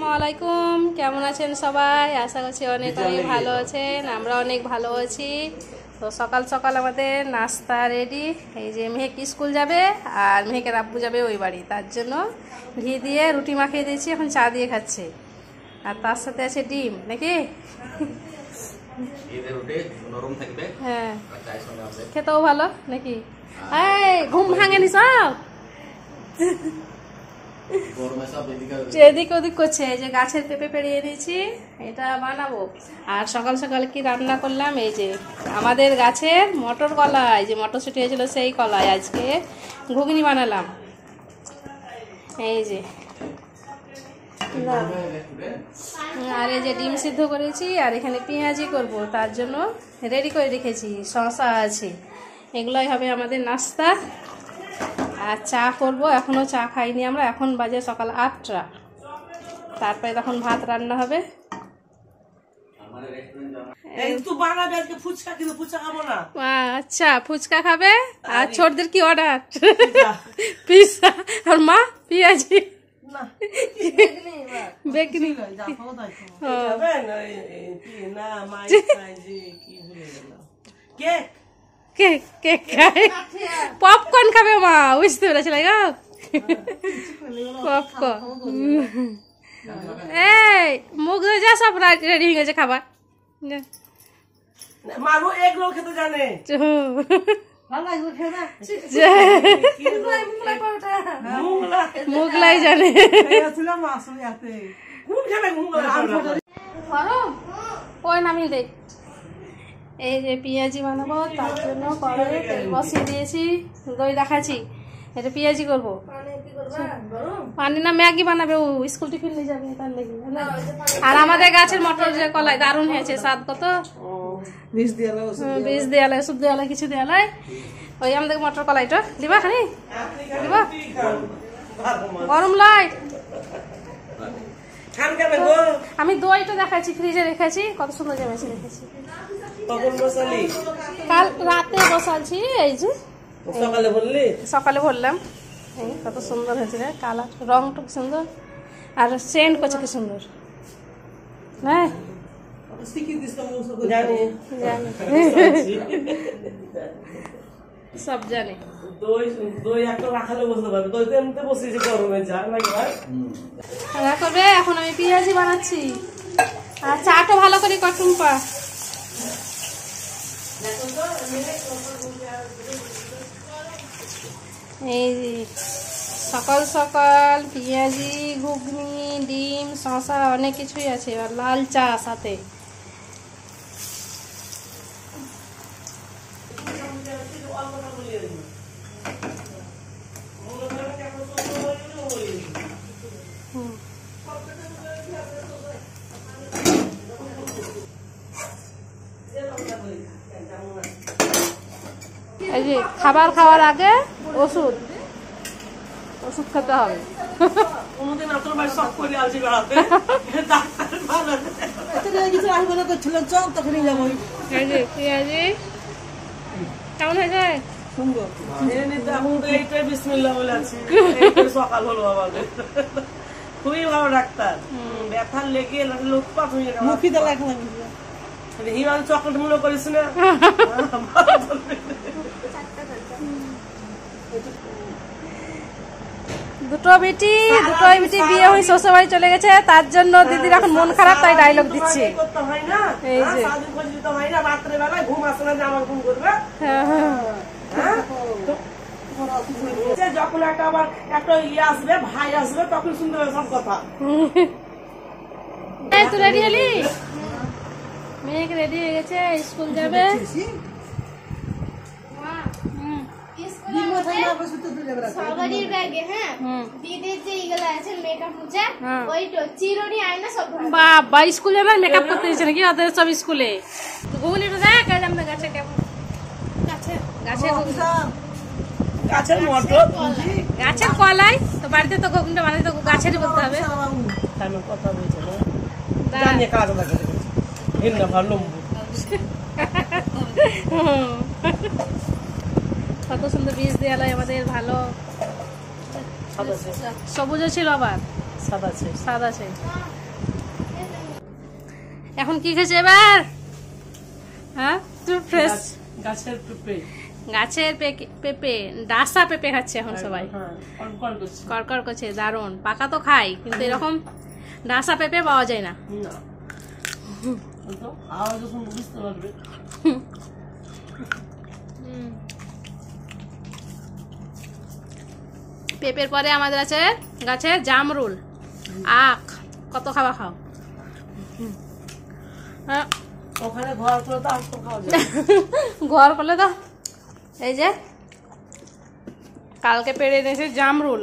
আসসালামু আলাইকুম, কেমন আছেন সবাই? আশা করছি অনেক অনেক ভালো আছেন। আমরা অনেক ভালো আছি। তো সকাল সকাল আমাদের নাস্তা রেডি। এই যে মেহেক স্কুল যাবে আর মেহেকের আব্বু যাবে ওই বাড়ি, তার জন্য ঘি দিয়ে রুটি মাখিয়ে দিয়েছি, এখন চা দিয়ে খাচ্ছে। আর তার সাথে আছে ডিম, নাকি? হ্যাঁ, খেতেও ভালো নাকি? এই ঘুম ভাঙেনি সব, এদিক ওদিক করছে। এই যে গাছের পেঁপে পেড়িয়ে নিয়েছি, এটা বানাবো। আর সকাল সকাল কি রান্না করলাম, এই যে আমাদের গাছের মটর কলাই, যে মটরশুঁটি হয়েছিল সেই কলাই আজকে ঘুগনি বানালাম। এই যে আর এই যে ডিম সিদ্ধ করেছি, আর এখানে পেঁয়াজি করব, তার জন্য রেডি করে রেখেছি। শসা আছে, এগুলোই হবে আমাদের নাস্তা। আর চা করব, এখনো চা খাইনি আমরা, এখন বাজে সকাল 8টা। তারপরে তখন ভাত রান্না হবে। আচ্ছা, ফুচকা খাবে। আর ছোটদের কি অর্ডার? পিৎজা। আর মা পেঁয়াজি বেকনি। পপকর্ন খাবে মা, বুঝতে পেরেছিল গো? পপকর্ন। এই মুখ ধরে যা, সব রেডি হয়ে গেছে খাবার। মুগলাই জানে। ওই নামিয়ে দে। এই যে পেঁয়াজি বানাবো, তার জন্য কড়াইয়ে তেল বসিয়ে দিয়েছি। দই দেখাচ্ছি, এটা পেঁয়াজি করবো। পানি না, ম্যাগি বানাবে, ও স্কুল টিফিন নিয়ে যাবে, তার লেগে। আর আমাদের গাছের মটর যে কলাই দারুণ হয়েছে, স্বাদ কত। বীজ দেওয়ালে, ওষুধ দেওয়ালে, কিছু দেওয়ালে। ওই আমাদের মটর কলাইটা দিবা, খানি দিবা। গরম লাই। আমি দইটা দেখাচ্ছি, ফ্রিজে রেখেছি, কত সুন্দর জমেছে রেখেছি। কাল রাতে বসাচ্ছি। এই যে সকালে ভরলাম, কত সুন্দর হয়েছে রে, কালার রংটা কি সুন্দর, আর সেন্ট করছে কি সুন্দর। হ্যাঁ সব জানে। করবে। এখন আমি পেঁয়াজি বানাচ্ছি, আর চাটা ভালো করে কটুম্পা। এই সকাল সকাল পেঁয়াজি, ঘুগনি, ডিম, শসা, অনেক কিছুই আছে। আর লাল চা সাথে। এই যে খাবার খাওয়ার আগে ওষুধ খেতে হবে। পেঁয়াজি কেমন হয়েছে? সকাল হলো আমাদের, খুবই ভালো ডাক্তার। ব্যথার লেগে লোকপাত হয়ে গেল। মুখি তো লাগলাম, হিমাল চকলেট মূল্য করিস না। দুটোই বেটি বিয়ে হয়ে শ্বশুর বাড়ি চলে গেছে, তার জন্য দিদির এখন মন খারাপ, তাই ডায়লগ দিচ্ছে। এই যে যখন একটা ইয়ে আসবে, ভাই আসবে, তখন শুনতে হবে সব কথা। তুই রেডি হলি? মেয়ে রেডি হয়ে গেছে, স্কুল যাবে। বাবা স্কুলে মেকআপ করতে দিচ্ছে নাকি ওদের সব স্কুলে? গুগলিটা দেখ আমাদের গাছে কেমন, গাছের কলাই। তো বাড়িতে তো ঘুগনিটা বানাতে তো গাছেরই বলতে হবে। কথা বলছে কত সুন্দর বীজ দেওয়া আমাদের, ভালো সবুজ ছিল, আবার সাদা আছে। স্বাদ আছে। এখন কি খেয়েছে এবার? হ্যাঁ, তুই ফ্রেশ গাছের পেঁপে, গাছের পেঁপে, ডাসা পেঁপে খাচ্ছে এখন সবাই। হ্যাঁ, কড়কড় করছে। কড়কড় করছে, দারুণ। পাকা তো খাই, কিন্তু এরকম ডাসা পেঁপে পাওয়া যায় না। না, তো আওয়াজ শুনে বুঝতে পারবে। পেঁপের পরে আমাদের আছে গাছের জামরুল, আখ। কত খাওয়া খাও। ওখানে ঘর করে তো আর তো খাওয়া যায়। ঘর করলে তো এই যে কালকে পেড়ে এনেছি জামরুল,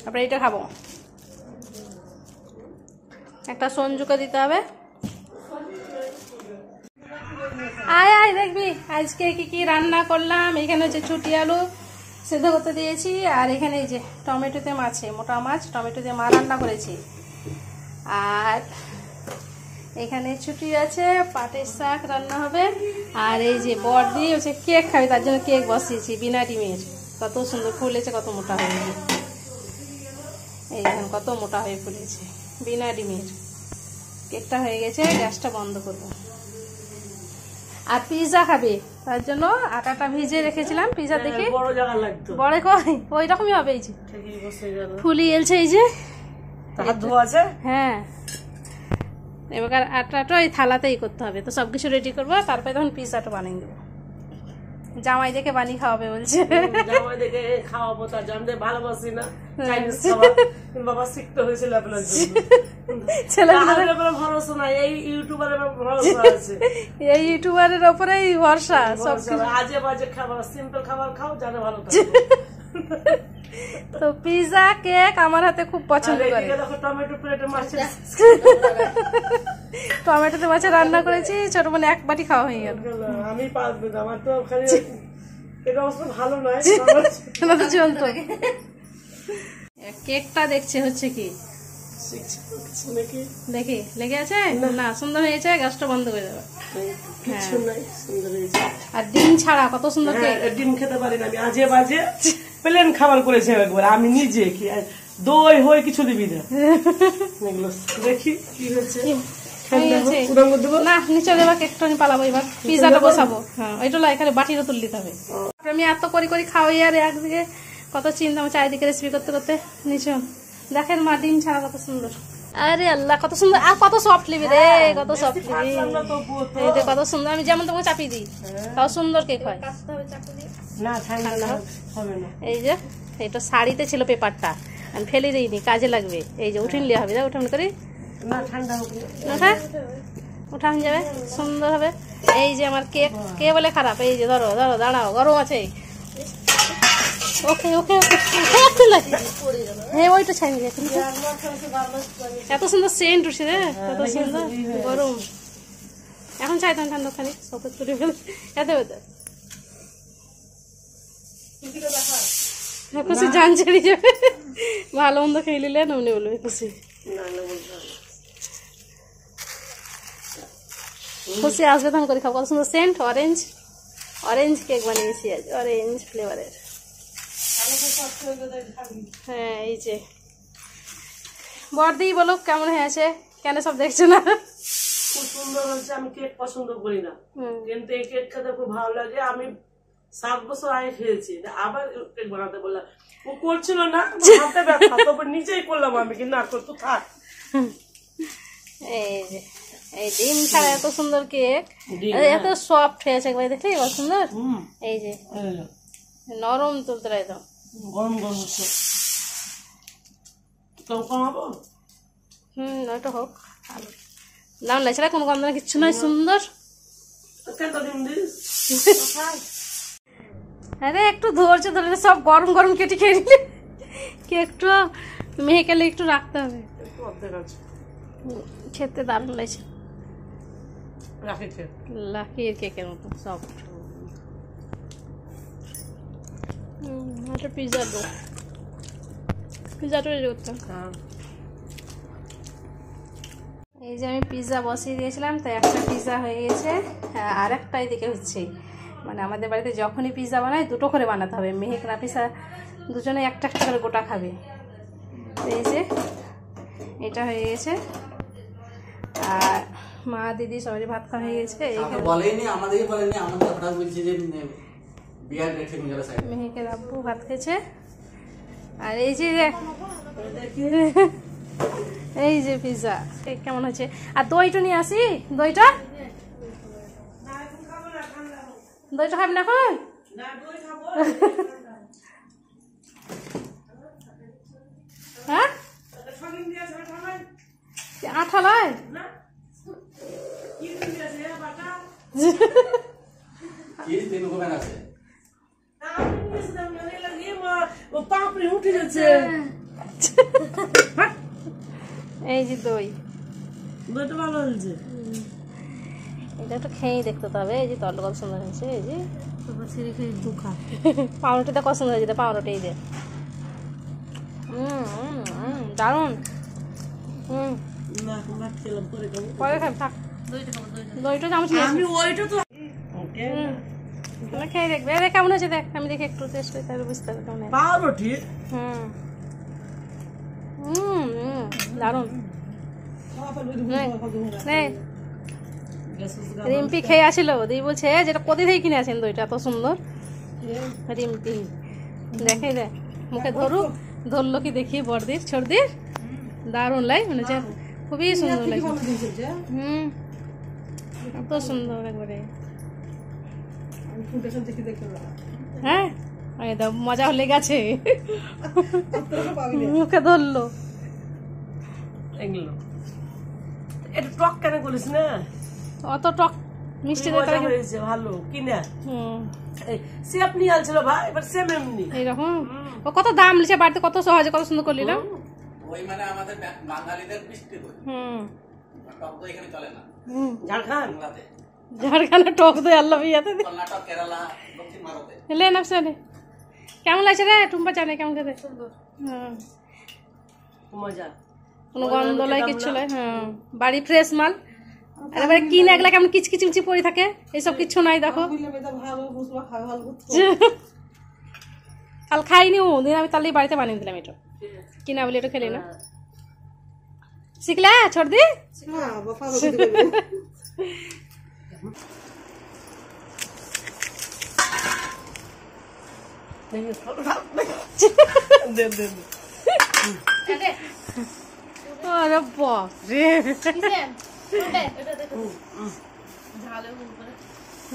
তারপরে এইটা খাবো। একটা সঞ্জুকে দিতে হবে। আয় আয় দেখবি আজকে কি কি রান্না করলাম। এখানে হচ্ছে ছুটি আলু সেদ্ধ করতে দিয়েছি, আর এখানে এই যে টমেটোতে মাছে, মোটা মাছ টমেটো দিয়ে মা রান্না করেছি। আর এখানে ছুটি আছে, পাটের শাক রান্না হবে। আর এই যে বড়দি হচ্ছে কেক খাবে, তার জন্য কেক বসিয়েছি বিনা ডিমের। কত সুন্দর ফুলেছে, কত মোটা হয়েছে। এই দেখুন কত মোটা হয়ে ফুলেছে বিনা ডিমের। কেকটা হয়ে গেছে, গ্যাসটা বন্ধ করবো। আর পিৎজা খাবে, তার জন্য আটাটা ভিজে রেখেছিলাম। পিৎজা দেখে বড় জায়গা লাগতো, বড় কই ওই রকমই হবে। এই যে ঠিকই বসে গেল, ফুলি এলছে এই যে। হাত ধোয়া আছে। হ্যাঁ, এবার আটাটা এই থালাতেই করতে হবে। তো সবকিছু রেডি করবো, তারপরে তখন পিৎজাটা বানিয়ে দেবো। জামাই দেখে বানিয়ে খাওয়াবে বলছে। জামাই দেখে খাওয়াবো, তার জানতে ভালোবাসি না চাইনিজ খাবার। বাবা শিখতে হয়েছিল আপনার জন্য। ছেলেদের উপরে ভরসা নাই, এই ইউটিউবারের উপর ভরসা আছে। এই ইউটিউবারের উপরেই ভরসা। সব আজে বাজে খাবার, সিম্পল খাবার খাও, জানে ভালো থাকবে। তো পিৎজা কেক আমার হাতে খুব পছন্দ করে। টমেটো প্লেটে মাছ, টমেটোতে মাছে রান্না করেছি, ছোট মানে এক বাটি খাওয়া হয়ে গেল। আমি পারবো না, আমার তো খালি এটা অবশ্য ভালো নয়, চলতো। কেকটা দেখছে হচ্ছে কি দেখি লেগে আছে না, সুন্দর হয়েছে। গ্যাসটা বন্ধ করে দেবো। আর ডিম ছাড়া কত সুন্দর কেক। ডিম খেতে পারি না আমি, আজে বাজে প্লেন খাবার করেছে একবার আমি নিজে। কি দই হয়ে কিছু দিবি না। দেখি কি হচ্ছে না, নিচে দেবা কেকটা পালাবো। এবার পিৎজাটা বসাবো। হ্যাঁ, ওইটা এখানে বাটিরও তুলে দিতে হবে। আমি এত করি খাওয়াই, আর একদিকে কত চিন্তা আমার চারিদিকে রেসিপি করতে করতে। নিচে দেখেন মা ডিম ছাড়া কত সুন্দর। আরে আল্লাহ কত সুন্দর, আর কত সফট লিবি রে, কত সফট লিবি। এই যে কত সুন্দর, আমি যেমন তোমাকে চাপিয়ে দিই তাও সুন্দর কেক হয়। এই যে এটা শাড়িতে ছিল পেপারটা, আমি ফেলে দিইনি, কাজে লাগবে। এই যে উঠিন লিয়া হবে, উঠান করি উঠান যাবে, সুন্দর হবে। এই যে আমার কেক, কে বলে খারাপ? এই যে ধরো ধরো, দাঁড়াও, গরম আছে। ওকে ওকে ওকে, হ্যাঁ ওইটা ছাই নিয়ে এত সুন্দর সেন্ট উঠছে রে, কত সুন্দর। গরম এখন চাই তখন ঠান্ডা খালি সব তুলে ফেলে এত খুশি জান ছেড়ে যাবে। ভালো মন্দ খেয়ে নিলে নমনি বলবে খুশি। খুশি আসবে তখন করে খাবো। কত সুন্দর সেন্ট। অরেঞ্জ অরেঞ্জ কেক বানিয়েছি আজ, অরেঞ্জ ফ্লেভারের। হ্যাঁ এই যে বড়দি বলো কেমন হয়েছে, কেন সব দেখছো না? খুব সুন্দর হয়েছে। আমি কেক পছন্দ করি না, কিন্তু এই কেক খেতে খুব ভালো লাগে। আমি 7 বছর আগে খেয়েছি, আবার কেক বানাতে বললাম, ও করছিল না, হাতে ব্যথা, তারপর নিজেই করলাম আমি, কিন্তু না করতো থাক। এই যে এই ডিম ছাড়া এত সুন্দর কেক, এত সফট হয়েছে একবার, দেখলে কত সুন্দর। এই যে নরম তুলতে একদম গরম গরম হচ্ছে। কমাবো? ওইটা হোক। নাম লাগছে কোনো গন্ধ না, কিচ্ছু নয়, সুন্দর। আরে একটু ধৈর্য ধরে, সব গরম গরম কেটে খেয়ে নিলে কেকটু মেহেকালে একটু রাখতে হবে। খেতে দারুণ লাগছে, লাকির কেকের মতো সব। পিৎজা দো, পিৎজাটা রেডি করতাম। এই যে আমি পিৎজা বসিয়ে দিয়েছিলাম, তো একটা পিৎজা হয়ে গেছে, আর একটা এদিকে হচ্ছে। মানে আমাদের বাড়িতে যখনই পিৎজা বানায় 2টো করে বানাতে হবে। মেহেক নাফিসা দুজনে একটা একটা করে গোটা খাবে। এই যে এটা হয়ে গেছে আর মা দিদি সবারই ভাত খাওয়া হয়ে গেছে। মেহেকের আব্বু ভাত খেয়েছে আর এই যে এই যে পিৎজা কেমন হচ্ছে। আর দইটা নিয়ে আসি, দইটা খাবি না এখন? হ্যাঁ আঠা লয় এই যে দই, দইটা ভালো হয়েছে। এটা একটু খেয়েই দেখতে হবে। এই যে তরটা কত সুন্দর হয়েছে। এই যে পাউরুটিটা কত সুন্দর হয়েছে, পাউরুটি এই যে দারুন। পরে খাবি, থাক দইটা চামচ খেয়ে দেখবে কেমন হয়েছে। দেখ আমি দেখি একটু টেস্ট করি তাহলে বুঝতে হবে কেমন। পাউরুটি দারুন। রিম্পি খেয়ে আসিল, দিদি বলছে যেটা কোথা থেকে কিনে আসেন দইটা এত সুন্দর। রিম্পি দেখে দেখ মুখে ধরলো কি দেখি বড়দির ছোটদির দারুন লাই মানে খুবই সুন্দর লাগছে। এত সুন্দর একবারে। হ্যাঁ মজা হলে গেছে মুখে ধরলো। এগুলো এটা টক কেন করিস না? অত টক মিষ্টি হয়েছে ভালো কিনা সে আপনি আলছিল ভাই এবার সেম এমনি এইরকম। ও কত দাম লিছে বাড়িতে, কত সহজে কত সুন্দর করলি না। ওই মানে আমাদের বাঙালিদের মিষ্টি দই। টক দই এখানে চলে না। ঝাড়খণ্ডে টক দই আল্লাহ বিয়াতে কর্ণাটক, কেরালা, দক্ষিণ ভারতে। লে না শুনে কেমন লাগছে রে? টুম্পা জানে কেমন খেতে? মজা, কোনো গন্ধ লাই কিচ্ছু লাই। হ্যাঁ বাড়ি ফ্রেশ মাল। আর এবারে কিনে একলা কেমন কিচকিচি পড়ে থাকে, এইসব কিচ্ছু নাই। দেখো কাল খাইনি দিন আমি তাহলে বাড়িতে বানিয়ে দিলাম। এটা কিনা বলে এটা খেলি না। শিখলে ছোট দি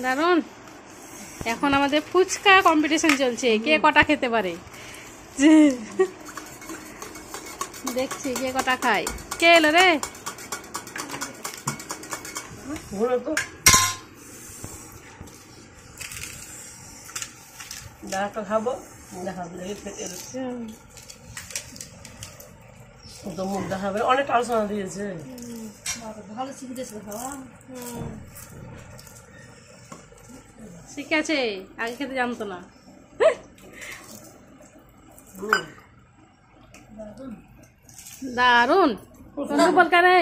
দারুন। এখন আমাদের ফুচকা কম্পিটিশন চলছে, কে কটা খেতে পারে। দেখছি কে কটা খায়। কে এলো রে? খাবো মুখ দেখাবে, অনেক আলোচনা দিয়েছে। ভালো শিখেছে খাওয়া, শিখে আছে, আগে খেতে জানতো না। দারুন বল কারে।